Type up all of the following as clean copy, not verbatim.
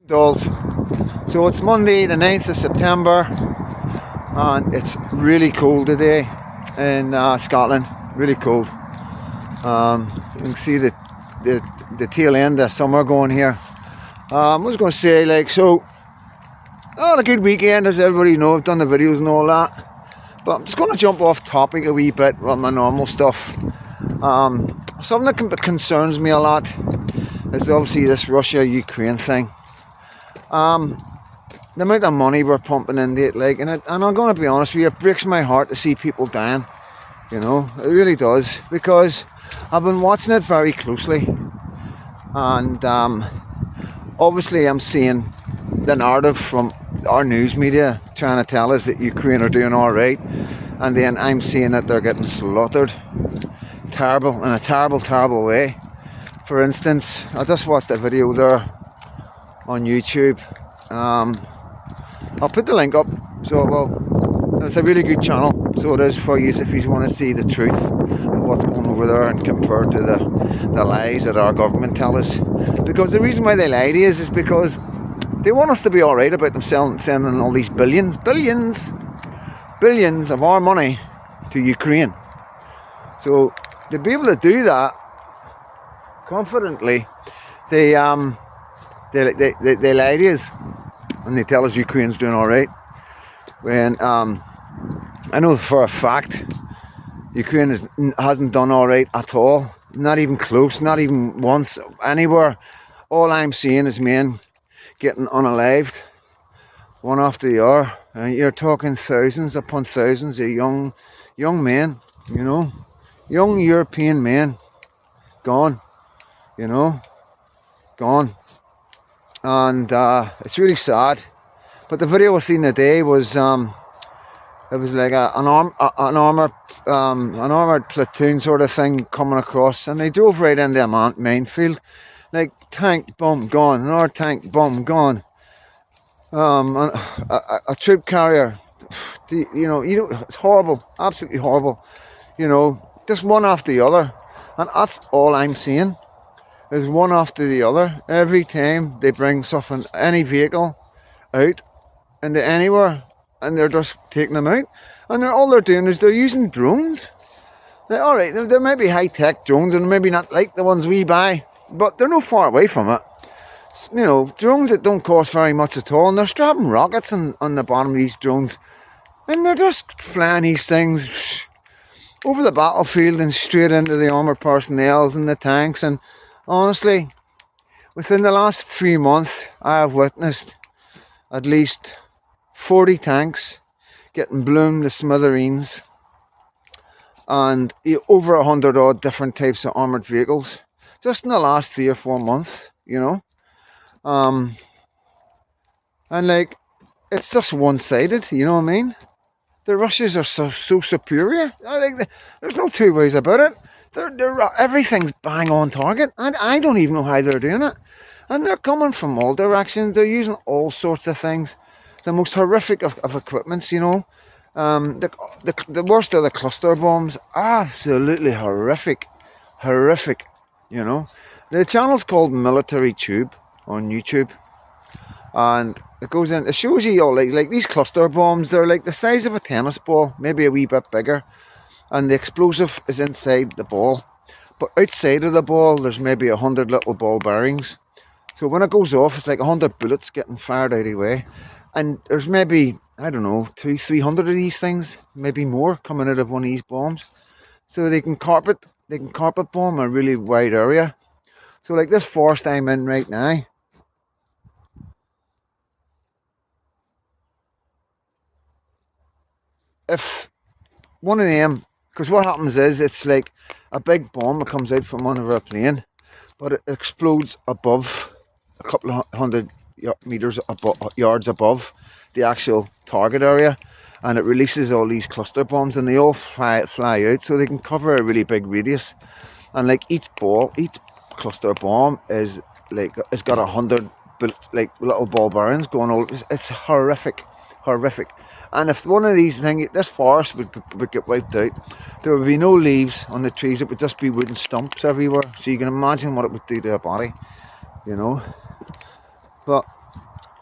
Dolls. So it's Monday the 9th of September and it's really cold today in Scotland, really cold. You can see the tail end of summer going here. I was going to say, had a good weekend, as everybody knows. I've done the videos and all that, but I'm just going to jump off topic a wee bit on my normal stuff. Something that concerns me a lot is obviously this Russia-Ukraine thing. The amount of money we're pumping into it, and I'm going to be honest with you, it breaks my heart to see people dying. You know, it really does, because I've been watching it very closely, and obviously I'm seeing the narrative from our news media trying to tell us that Ukraine are doing all right, and then I'm seeing that they're getting slaughtered, in a terrible way. For instance, I just watched a video there on YouTube. I'll put the link up, it's a really good channel, so it is for you if you want to see the truth of what's going over there and compared to the lies that our government tell us. Because the reason why they lie to us is because they want us to be alright about them sending all these billions of our money to Ukraine. So to be able to do that confidently, they lie to us and they tell us Ukraine's doing all right. When I know for a fact Ukraine hasn't done all right at all, not even close, not even once, anywhere. All I'm seeing is men getting unalived, one after the other, and you're talking thousands upon thousands of young men, you know, young European men, gone, gone. And it's really sad. But the video I seen today was it was like an armored platoon sort of thing coming across, and they drove right into a minefield, like tank bomb gone, another tank bomb gone, a troop carrier. It's horrible, absolutely horrible. Just one after the other, and that's all I'm seeing. Is one after the other. Every time they bring something, any vehicle out into anywhere, and they're just taking them out, and all they're doing is they're using drones. All right, there may be high-tech drones, and maybe not like the ones we buy, but they're not far away from it. Drones that don't cost very much at all, and they're strapping rockets on the bottom of these drones, and they're just flying these things over the battlefield and straight into the armoured personnel and the tanks. And honestly, within the last 3 months, I have witnessed at least 40 tanks getting blown to smithereens, and over 100 odd different types of armoured vehicles just in the last 3 or 4 months, and it's just one-sided, you know what I mean? The Russians are so superior. There's no two ways about it. Everything's bang on target, and I don't even know how they're doing it. And they're coming from all directions. They're using all sorts of things, the most horrific of equipments. The worst are the cluster bombs. Absolutely horrific. The channel's called Military Tube on YouTube, and it shows you all like these cluster bombs. They're like the size of a tennis ball, maybe a wee bit bigger. And the explosive is inside the ball, but outside of the ball there's maybe 100 little ball bearings. So when it goes off, it's like 100 bullets getting fired out of the way, and there's maybe, I don't know, 200-300 of these things, maybe more, coming out of one of these bombs. So they can carpet bomb a really wide area. So like this forest I'm in right now, if one of them, because what happens is it's like a big bomb that comes out from under a plane, but it explodes above a couple of hundred yards above the actual target area, and it releases all these cluster bombs, and they all fly out, so they can cover a really big radius. And like each cluster bomb is got 100 little ball bearings going all. It's horrific. And if one of these things, this forest would get wiped out, there would be no leaves on the trees. It would just be wooden stumps everywhere. So you can imagine what it would do to a body, But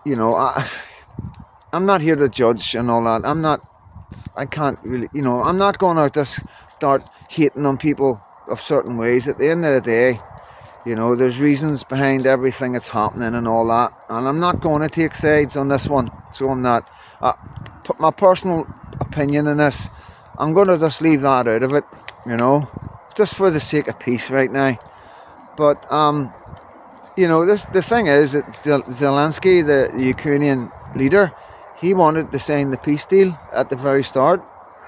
you know, I'm not here to judge and all that. I can't really, I'm not going out to start hating on people of certain ways. At the end of the day, there's reasons behind everything that's happening and all that. And I'm not going to take sides on this one. So I'm not. Put my personal opinion in this. I'm going to just leave that out of it, just for the sake of peace right now. But, the thing is that Zelensky, the Ukrainian leader, he wanted to sign the peace deal at the very start.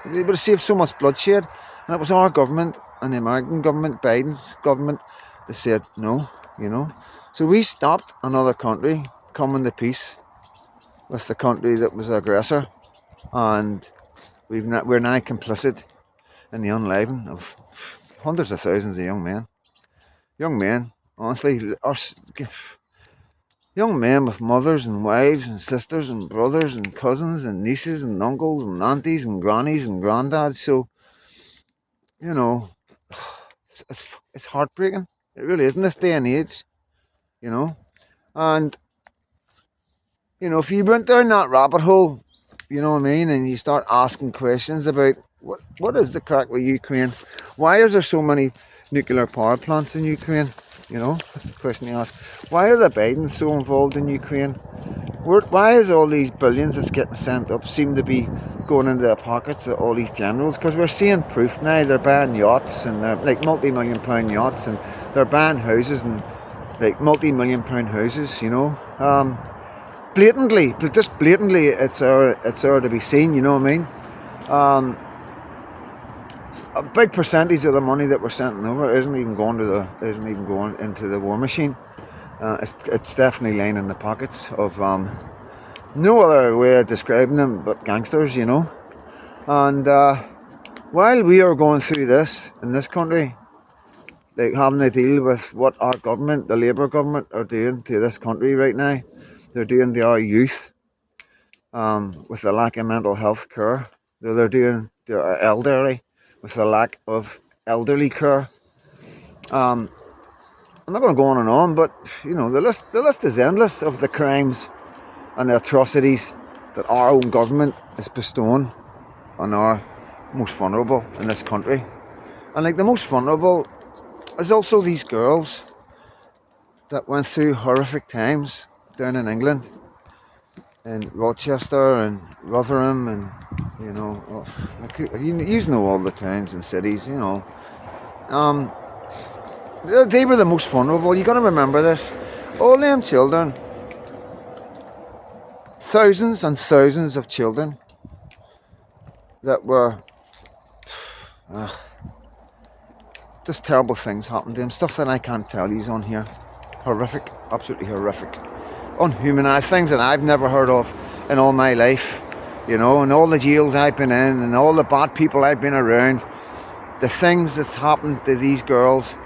It would have saved so much bloodshed. And it was our government and the American government, Biden's government, that said no, So we stopped another country coming to peace with the country that was the aggressor. And we're now complicit in the unliving of hundreds of thousands of young men. Young men, honestly, young men with mothers and wives and sisters and brothers and cousins and nieces and uncles and aunties and grannies and granddads. So, it's heartbreaking. It really is in this day and age, And, if you went down that rabbit hole, and you start asking questions about what is the crack with Ukraine? Why is there so many nuclear power plants in Ukraine? That's the question you ask. Why are the Bidens so involved in Ukraine? Why is all these billions that's getting sent up seem to be going into the pockets of all these generals? Because we're seeing proof now. They're buying yachts and they're like multi-million-pound yachts, and they're buying houses and like multi-million-pound houses. Blatantly, it's there to be seen. You know what I mean? A big percentage of the money that we're sending over isn't even going into the war machine. It's definitely lying in the pockets of no other way of describing them but gangsters, And while we are going through this in this country, like having to deal with what our government, the Labour government, are doing to this country right now, they're doing to our youth with the lack of mental health care. They're doing to our elderly with the lack of elderly care. I'm not going to go on and on, but the list is endless of the crimes and the atrocities that our own government is bestowing on our most vulnerable in this country. And like the most vulnerable is also these girls that went through horrific times down in England, in Rochester and Rotherham, and you know all the towns and cities. They were the most vulnerable. You got to remember this. All them children, thousands and thousands of children that were just terrible things happened to them. Stuff that I can't tell you on here. Horrific, absolutely horrific. Unhumanized things that I've never heard of in all my life, and all the jails I've been in and all the bad people I've been around, the things that's happened to these girls,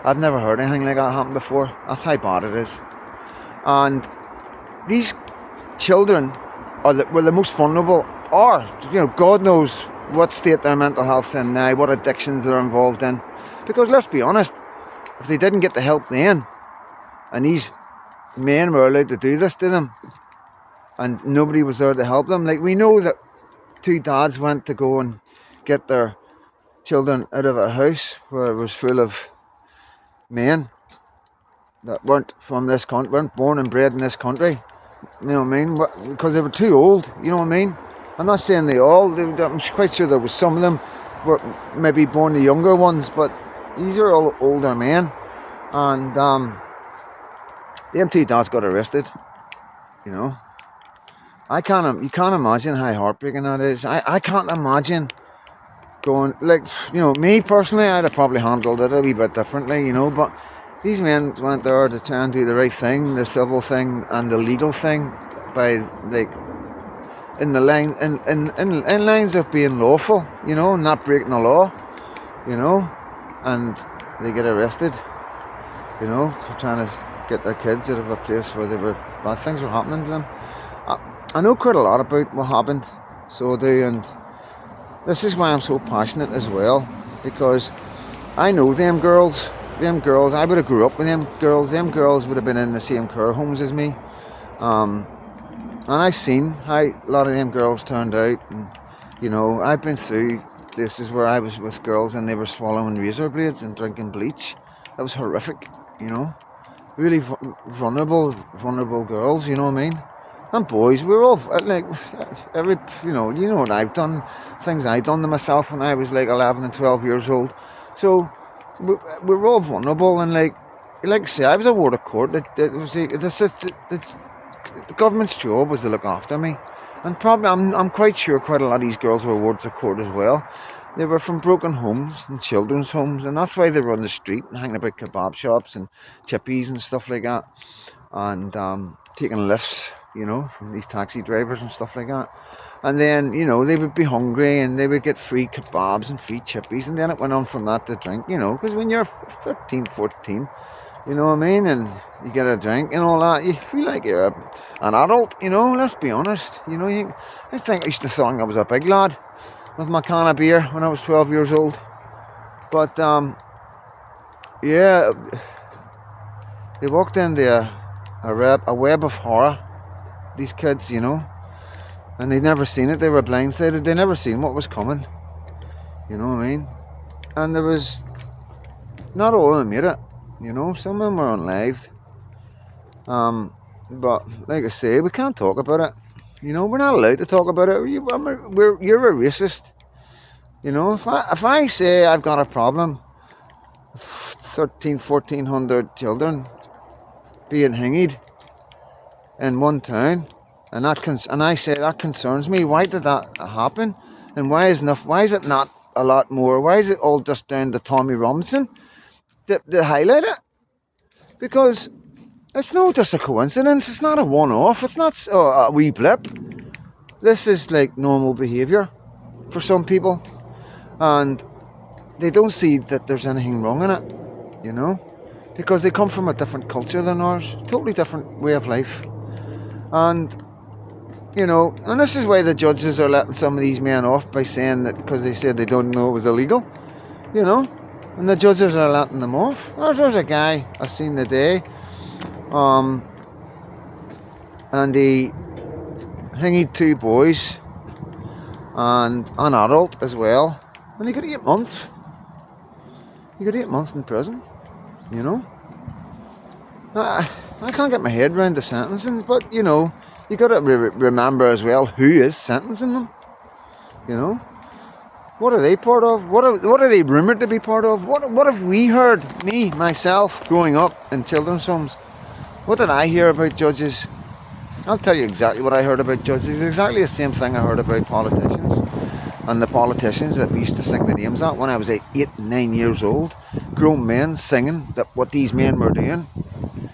I've never heard anything like that happen before. That's how bad it is. And these children were the most vulnerable, or God knows what state their mental health's in now, what addictions they're involved in. Because let's be honest, if they didn't get the help then, and these men were allowed to do this to them, and nobody was there to help them. Like, we know that two dads went to go and get their children out of a house where it was full of men that weren't from this country, weren't born and bred in this country. You know what I mean? Because they were too old. You know what I mean? I'm not saying they all. I'm quite sure there was some of them were maybe born the younger ones, but these are all older men, and them two dads got arrested. You can't imagine how heartbreaking that is. I can't imagine going, like, me personally, I'd have probably handled it a wee bit differently, but these men went there to try and do the right thing, the civil thing and the legal thing, by in the line in lines of being lawful, not breaking the law, and they get arrested, for trying to get their kids out of a place where bad things were happening to them. I know quite a lot about what happened, so I do, and this is why I'm so passionate as well, because I know them girls, I would have grew up with them girls would have been in the same care homes as me, Um, and I seen how a lot of them girls turned out, and I've been through places where I was with girls and they were swallowing razor blades and drinking bleach. That was horrific, really vulnerable girls. You know what I mean? And boys, we're all like every, what I've done, things I done to myself when I was like 11 and 12 years old. So we're all vulnerable, and like I say, I was a ward of court. The government's job was to look after me, and probably I'm quite sure quite a lot of these girls were wards of court as well. They were from broken homes and children's homes, and that's why they were on the street and hanging about kebab shops and chippies and stuff like that, and taking lifts, from these taxi drivers and stuff like that. And then, they would be hungry and they would get free kebabs and free chippies, and then it went on from that to drink, because when you're 13, 14, you know what I mean, and you get a drink and all that, you feel like you're an adult, let's be honest. I think I used to think I was a big lad with my can of beer when I was 12 years old. But, yeah, they walked into a web of horror, these kids, and they'd never seen it. They were blindsided. They never seen what was coming, you know what I mean? And there was, not all of them made it, some of them were unlived. But like I say, we can't talk about it. We're not allowed to talk about it. You're a racist. If I say I've got a problem, 1,400 children being hanged in one town, and I say that concerns me. Why did that happen? And why is it not a lot more? Why is it all just down to Tommy Robinson to highlight it? Because it's not just a coincidence. It's not a one-off. It's not a wee blip. This is like normal behaviour for some people, and they don't see that there's anything wrong in it, because they come from a different culture than ours, totally different way of life. And and this is why the judges are letting some of these men off by saying that, because they said they don't know it was illegal, and the judges are letting them off. There's a guy I seen today, and he hanged 2 boys and an adult as well, and he got 8 months. He got 8 months in prison, I can't get my head around the sentencing, but you got to remember as well who is sentencing them. What are they part of? What are they rumoured to be part of? What have we heard? Me, myself, growing up in children's homes. What did I hear about judges? I'll tell you exactly what I heard about judges. It's exactly the same thing I heard about politicians. And the politicians that we used to sing the names at when I was 8, 9 years old. Grown men singing that what these men were doing.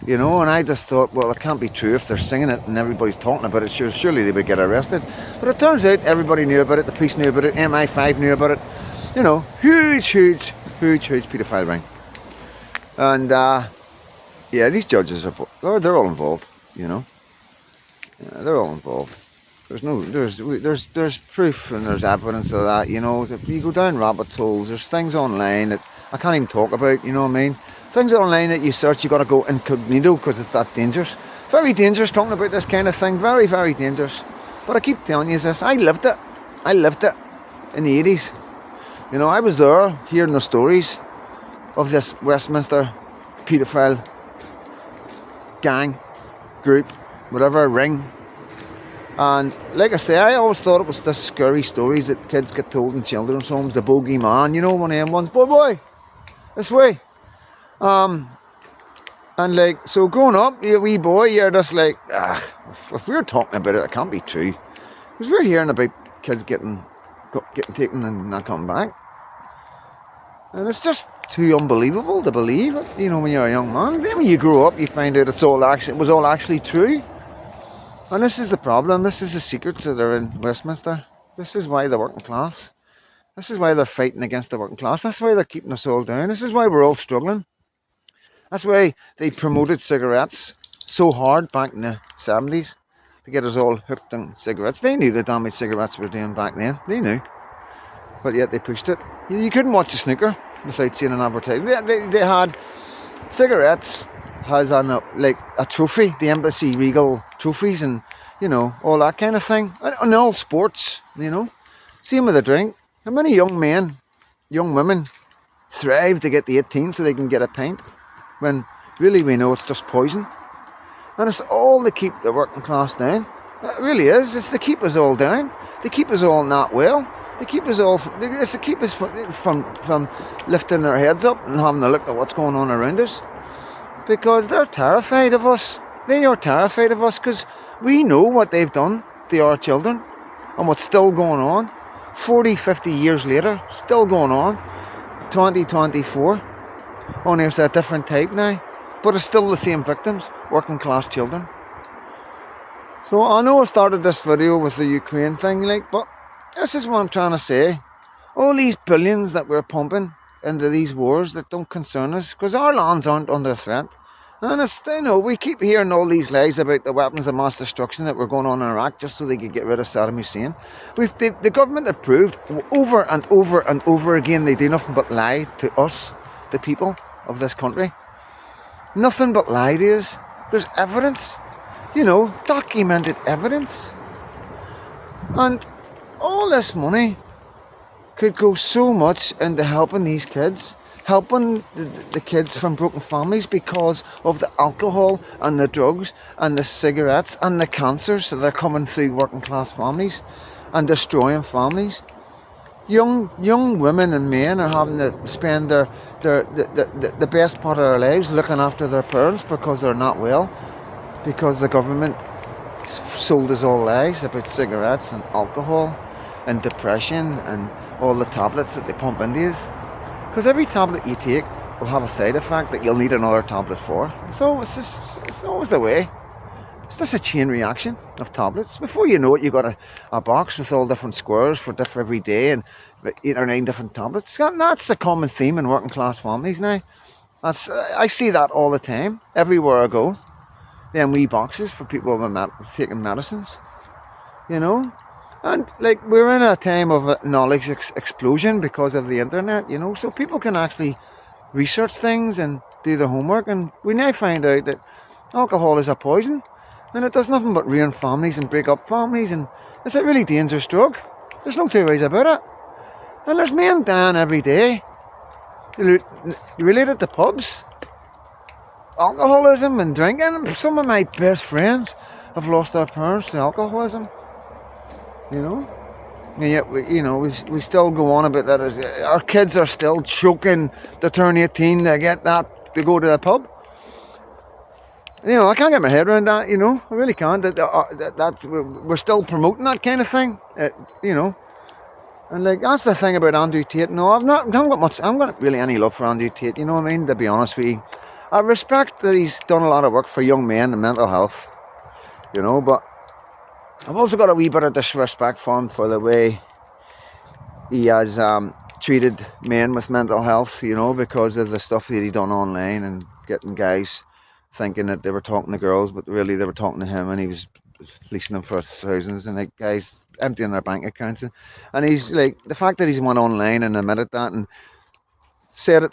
And I just thought, well, it can't be true if they're singing it and everybody's talking about it. Surely they would get arrested. But it turns out everybody knew about it. The police knew about it. MI5 knew about it. Huge paedophile ring. And yeah, these judges they're all involved. Yeah, they're all involved. There's proof and there's evidence of that. You go down rabbit holes. There's things online that I can't even talk about. You know what I mean? Things online that you search, you got to go incognito because it's that dangerous. Very dangerous talking about this kind of thing. Very, very dangerous. But I keep telling you this. I lived it. In the 80s. I was there hearing the stories of this Westminster paedophile gang, group, whatever, ring. And like I say, I always thought it was the scary stories that kids get told in children's homes. The bogey man, one of them ones. Boy, this way. And like, so growing up, you wee boy, you're just like, if we're talking about it, it can't be true. Because we're hearing about kids getting taken and not coming back. And it's just too unbelievable to believe it, when you're a young man. Then when you grow up, you find out it was all actually true. And this is the problem. This is the secrets that are in Westminster. This is why the working class. This is why they're fighting against the working class. That's why they're keeping us all down. This is why we're all struggling. That's why they promoted cigarettes so hard back in the 70s to get us all hooked on cigarettes. They knew the damage cigarettes were doing back then. They knew. But yet they pushed it. You couldn't watch a snooker without seeing an advertisement. They had cigarettes has like a trophy, the embassy regal trophies, and all that kind of thing, and all sports. Same with the drink. How many young men, young women thrive to get the 18 so they can get a pint, when really we know it's just poison. And it's all to keep the working class down. It really is. It's to keep us all down. To keep us all not well. To keep us all. It's to keep us from lifting our heads up and having a look at what's going on around us. Because they're terrified of us. They are terrified of us because we know what they've done to our children and what's still going on. 40, 50 years later, still going on. 2024. Only it's a different type now. But it's still the same victims, working class children. So I know I started this video with the Ukraine thing, but this is what I'm trying to say. All these billions that we're pumping into these wars that don't concern us, because our lands aren't under threat. And it's, we keep hearing all these lies about the weapons of mass destruction that were going on in Iraq just so they could get rid of Saddam Hussein. The government have proved over and over and over again they do nothing but lie to us, the people of this country. Nothing but lie to us. There's evidence, documented evidence. And all this money could go so much into helping these kids, helping the kids from broken families because of the alcohol and the drugs and the cigarettes and the cancers that are coming through working class families and destroying families. Young women and men are having to spend the best part of their lives looking after their parents because they're not well, because the government sold us all lies about cigarettes and alcohol and depression and all the tablets that they pump into you. Because every tablet you take will have a side effect that you'll need another tablet for. So it's always a way. It's just a chain reaction of tablets. Before you know it, you've got a box with all different squares for every day and 8 or 9 different tablets. That's a common theme in working class families now. I see that all the time, everywhere I go. Them wee boxes for people taking medicines, And we're in a time of a knowledge explosion because of the internet, So people can actually research things and do their homework. And we now find out that alcohol is a poison. And it does nothing but ruin families and break up families, and it's a really dangerous drug. There's no two ways about it. And there's men dying every day related to pubs, alcoholism and drinking. Some of my best friends have lost their parents to alcoholism. And yet we still go on about that. Our kids are still choking to turn 18 to get that to go to the pub. I can't get my head around that, I really can't. That we're still promoting that kind of thing, And that's the thing about Andrew Tate. No, I haven't got really any love for Andrew Tate, you know what I mean, to be honest with you. I respect that he's done a lot of work for young men and mental health, but I've also got a wee bit of disrespect for him for the way he has treated men with mental health, because of the stuff that he done online and getting guys thinking that they were talking to girls, but really they were talking to him, and he was fleecing them for thousands, and guys emptying their bank accounts. And he's the fact that he's went online and admitted that and said it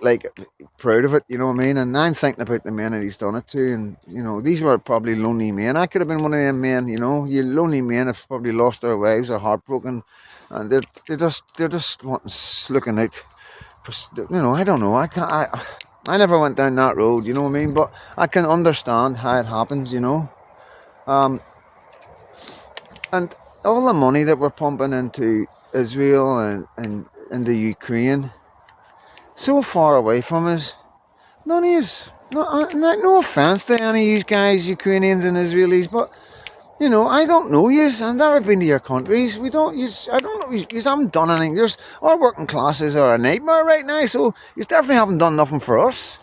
proud of it, you know what I mean? And I'm thinking about the men that he's done it to, and these were probably lonely men. I could have been one of them men, you lonely men have probably lost their wives, are heartbroken, and they're just looking out for, I don't know, I never went down that road, you know what I mean? But I can understand how it happens, And all the money that we're pumping into Israel and into Ukraine, so far away from us. None of us, no offence to any of you guys, Ukrainians and Israelis, but I don't know yous. I've never been to your countries. I don't know yous haven't done anything. Our working classes are a nightmare right now, so yous definitely haven't done nothing for us.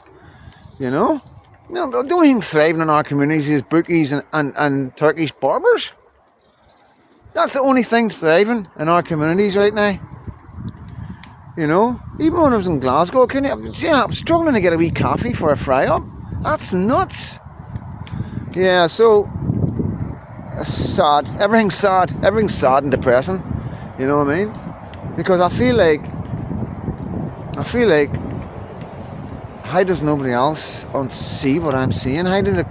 The only thing thriving in our communities is bookies and Turkish barbers. That's the only thing thriving in our communities right now. Even when I was in Glasgow, I'm struggling to get a wee coffee for a fry-up. That's nuts. Yeah, so it's sad. Everything's sad. Everything's sad and depressing. You know what I mean? Because I feel like how does nobody else see what I'm seeing? How do they?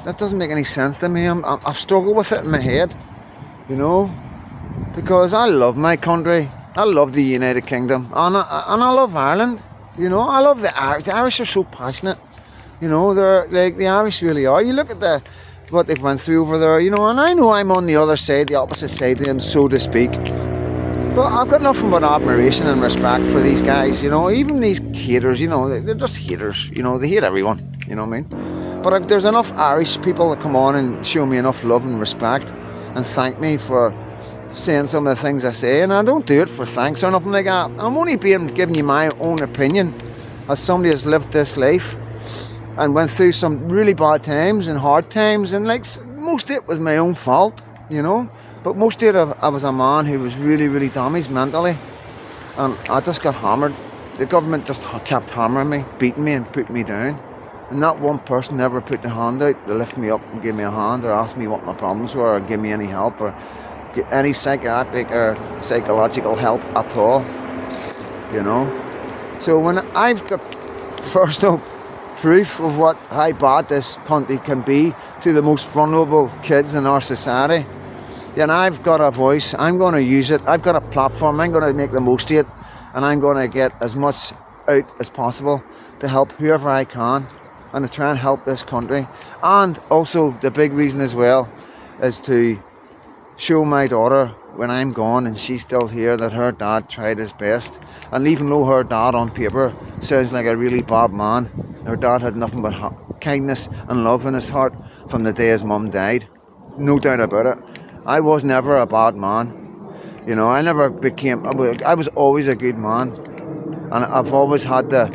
That doesn't make any sense to me. I've struggled with it in my head, you know, because I love my country. I love the United Kingdom, and I love Ireland. You know, I love the Irish. The Irish are so passionate. You know, they're like the Irish really are. You look at what they've went through over there. You know, and I know I'm on the other side, the opposite side of them, so to speak. But I've got nothing but admiration and respect for these guys. You know, even these haters. You know, they're just haters. You know, they hate everyone. You know what I mean? But if there's enough Irish people that come on and show me enough love and respect and thank me for saying some of the things I say, and I don't do it for thanks or nothing like that. I'm only giving you my own opinion as somebody who's lived this life and went through some really bad times and hard times, and like most of it was my own fault, you know. But most of it I was a man who was really, really damaged mentally, and I just got hammered. The government just kept hammering me, beating me and putting me down. And not one person ever put their hand out to lift me up and give me a hand or ask me what my problems were or give me any help or get any psychiatric or psychological help at all, you know. So when I've got personal proof of how bad this country can be to the most vulnerable kids in our society, then I've got a voice. I'm going to use it. I've got a platform. I'm going to make the most of it, and I'm going to get as much out as possible to help whoever I can and to try and help this country. And also the big reason as well is to show my daughter when I'm gone and she's still here that her dad tried his best. And even though her dad on paper sounds like a really bad man, her dad had nothing but kindness and love in his heart from the day his mum died. No doubt about it. I was never a bad man. You know, I was always a good man. And I've always had to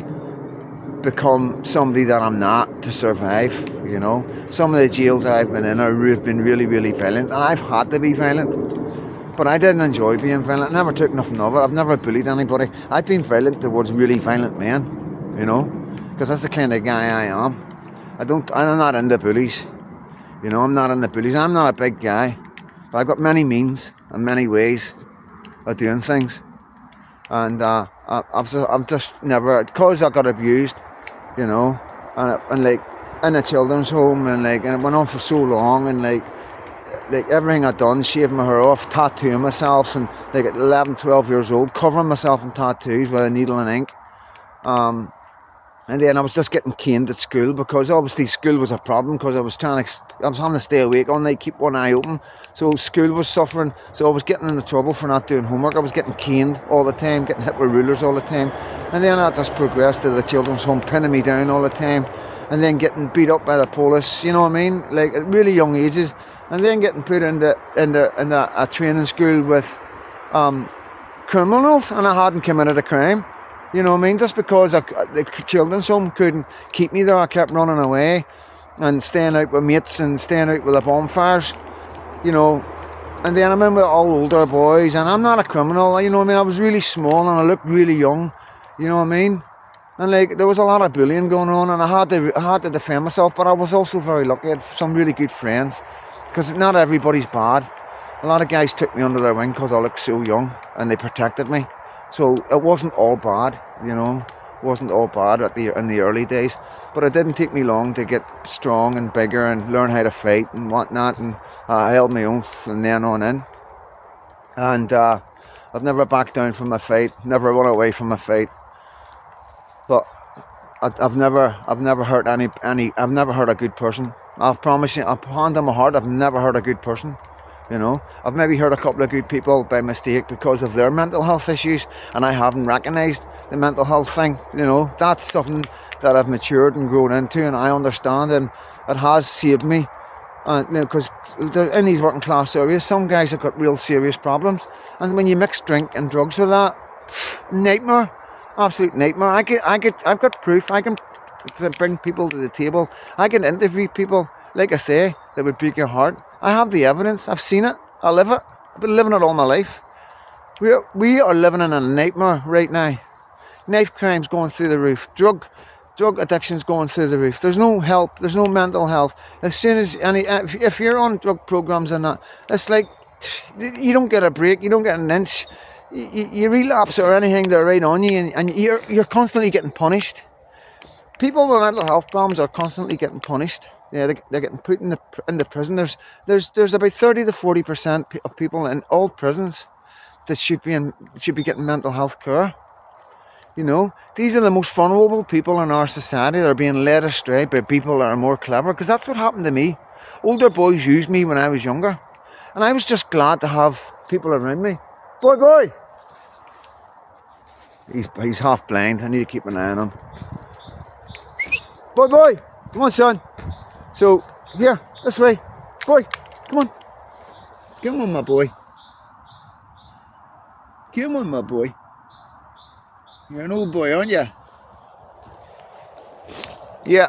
become somebody that I'm not to survive, you know. Some of the jails I've been in have been really, really violent, and I've had to be violent. But I didn't enjoy being violent. I never took nothing of it. I've never bullied anybody. I've been violent towards really violent men, you know, because that's the kind of guy I am. I'm not into bullies. You know, I'm not into bullies. I'm not a big guy. But I've got many means and many ways of doing things. And I've just never, because I got abused, you know, and like in a children's home, and it went on for so long, and like everything I'd done, shaving my hair off, tattooing myself, and like at 11, 12 years old, covering myself in tattoos with a needle and ink. And then I was just getting caned at school because obviously school was a problem because I was having to stay awake all night, keep one eye open. So school was suffering. So I was getting into trouble for not doing homework. I was getting caned all the time, getting hit with rulers all the time. And then I just progressed to the children's home, pinning me down all the time. And then getting beat up by the police, you know what I mean? Like at really young ages. And then getting put into a training school with criminals, and I hadn't committed a crime. You know what I mean? Just because the children's home couldn't keep me there, I kept running away and staying out with mates and staying out with the bonfires, you know. And then I'm in with all older boys, and I'm not a criminal, you know what I mean? I was really small and I looked really young, you know what I mean? And like there was a lot of bullying going on, and I had to defend myself, but I was also very lucky. I had some really good friends, because not everybody's bad. A lot of guys took me under their wing because I looked so young, and they protected me. So it wasn't all bad, you know. It wasn't all bad in the early days. But it didn't take me long to get strong and bigger and learn how to fight and whatnot. And I held my own from then on in. And I've never backed down from a fight, never run away from a fight. But I've never hurt I've never hurt a good person. I promise you, hand on my heart, I've never hurt a good person. You know, I've maybe hurt a couple of good people by mistake because of their mental health issues, and I haven't recognised the mental health thing. You know, that's something that I've matured and grown into, and I understand, and it has saved me. And you know, because in these working class areas, some guys have got real serious problems, and when you mix drink and drugs with that, nightmare, absolute nightmare. I've got proof. I can bring people to the table. I can interview people, like I say, that would break your heart. I have the evidence. I've seen it. I live it. I've been living it all my life. We are living in a nightmare right now. Knife crime's going through the roof. Drug addiction's going through the roof. There's no help. There's no mental health. As soon as if you're on drug programs and that, it's like you don't get a break. You don't get an inch. You relapse or anything, they're right on you, and you're constantly getting punished. People with mental health problems are constantly getting punished. Yeah, they're getting put in the prison. There's about 30 to 40% of people in all prisons that should be getting mental health care. You know, these are the most vulnerable people in our society. They're being led astray by people that are more clever, because that's what happened to me. Older boys used me when I was younger, and I was just glad to have people around me. Boy! He's half blind. I need to keep an eye on him. Boy! Come on, son. So, here, this way. Boy, come on. Come on, my boy. Come on, my boy. You're an old boy, aren't you? Yeah.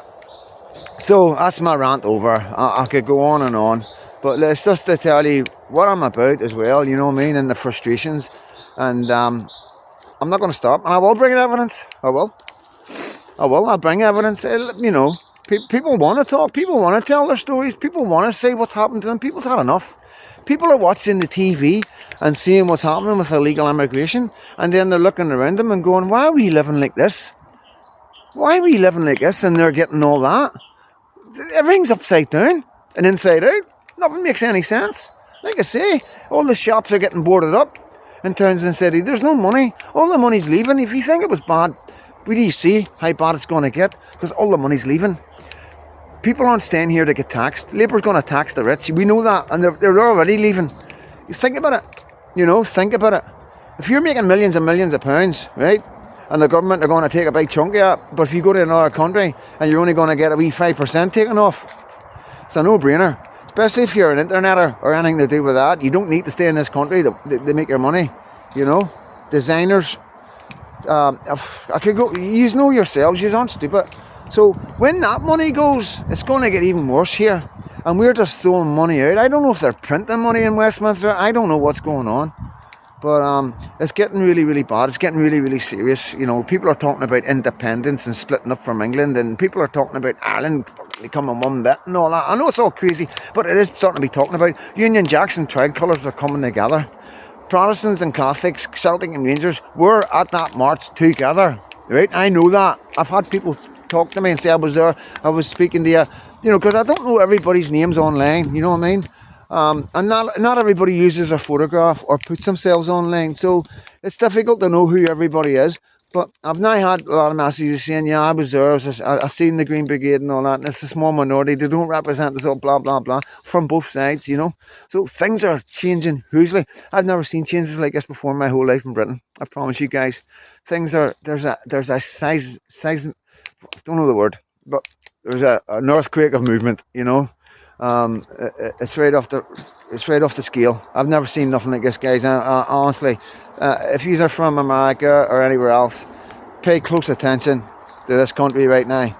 So that's my rant over. I could go on and on, but it's just to tell you what I'm about as well. You know what I mean, and the frustrations. And I'm not going to stop. And I will bring evidence. I will. I'll bring evidence. You know, people want to talk. People want to tell their stories. People want to say what's happened to them. People's had enough. People are watching the TV and seeing what's happening with illegal immigration, and then they're looking around them and going, why are we living like this? Why are we living like this? And they're getting all that. Everything's upside down and inside out. Nothing makes any sense. Like I say, all the shops are getting boarded up in Townsend City. There's no money. All the money's leaving. If you think it was bad, where do you see how bad it's going to get? Because all the money's leaving. People aren't staying here to get taxed. Labour's going to tax the rich. We know that, and they're already leaving. You think about it. You know, think about it. If you're making millions and millions of pounds, right, and the government are going to take a big chunk of it, but if you go to another country and you're only going to get a wee 5% taken off, it's a no-brainer. Especially if you're an interneter or anything to do with that. You don't need to stay in this country to make your money. You know, designers. I could go. You know yourselves. You aren't stupid. So when that money goes, it's going to get even worse here. And we're just throwing money out. I don't know if they're printing money in Westminster. I don't know what's going on. But it's getting really, really bad. It's getting really, really serious. You know, people are talking about independence and splitting up from England. And people are talking about Ireland becoming one bit and all that. I know it's all crazy, but it is starting to be talking about. Union Jacks and tricolours are coming together. Protestants and Catholics, Celtic and Rangers, we're at that march together. Right? I know that. I've had people talk to me and say I was there, I was speaking to you, you know, because I don't know everybody's names online, you know what I mean? And not everybody uses a photograph or puts themselves online, so it's difficult to know who everybody is. But I've now had a lot of messages saying, yeah, I was there, I seen the Green Brigade and all that, and it's a small minority, they don't represent us all, blah, blah, blah, from both sides, you know. So things are changing hugely. I've never seen changes like this before in my whole life in Britain, I promise you guys. Things are, there's a size, I don't know the word, but there's an earthquake of movement, you know. It's right off the scale. I've never seen nothing like this, guys. Honestly, if you are from America or anywhere else, pay close attention to this country right now,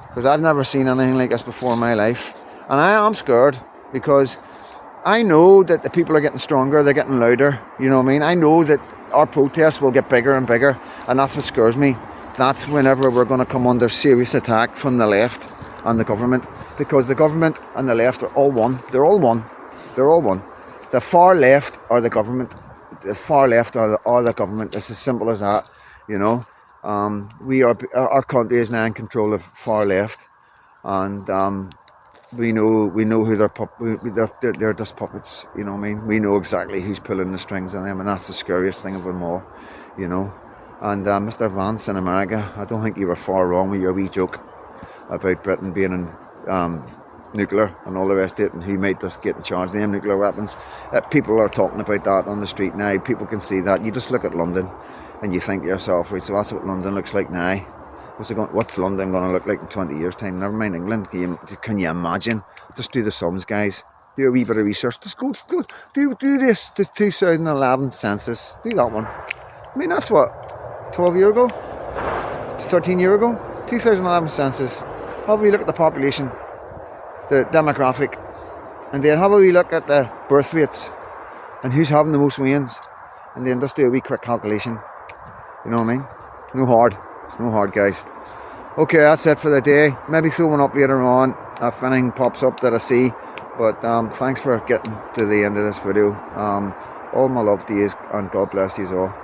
because I've never seen anything like this before in my life, and I am scared because I know that the people are getting stronger, they're getting louder. You know what I mean? I know that our protests will get bigger and bigger, and that's what scares me. That's whenever we're going to come under serious attack from the left and the government, because the government and the left are all one. They're all one. They're all one. The far left are the government. The far left are the government. It's as simple as that. You know, our country is now in control of far left, and we know who they're just puppets. You know what I mean? We know exactly who's pulling the strings on them, and that's the scariest thing of them all. You know. And Mr. Vance in America, I don't think you were far wrong with your wee joke about Britain being in nuclear and all the rest of it, and who might just get in charge of them nuclear weapons. People are talking about that on the street now. People can see that. You just look at London and you think to yourself, right, so that's what London looks like now. What's London going to look like in 20 years' time? Never mind England. Can you imagine? Just do the sums, guys. Do a wee bit of research. Just go do this, the 2011 census. Do that one. I mean, that's what, 12 years ago? 13 years ago? 2011 census. Have we look at the population, the demographic, and then have we look at the birth rates and who's having the most wins, and then just do a wee quick calculation. You know what I mean? No hard. It's no hard, guys. Okay, that's it for the day. Maybe throw one up later on if anything pops up that I see. But thanks for getting to the end of this video. All my love to you, and God bless you all.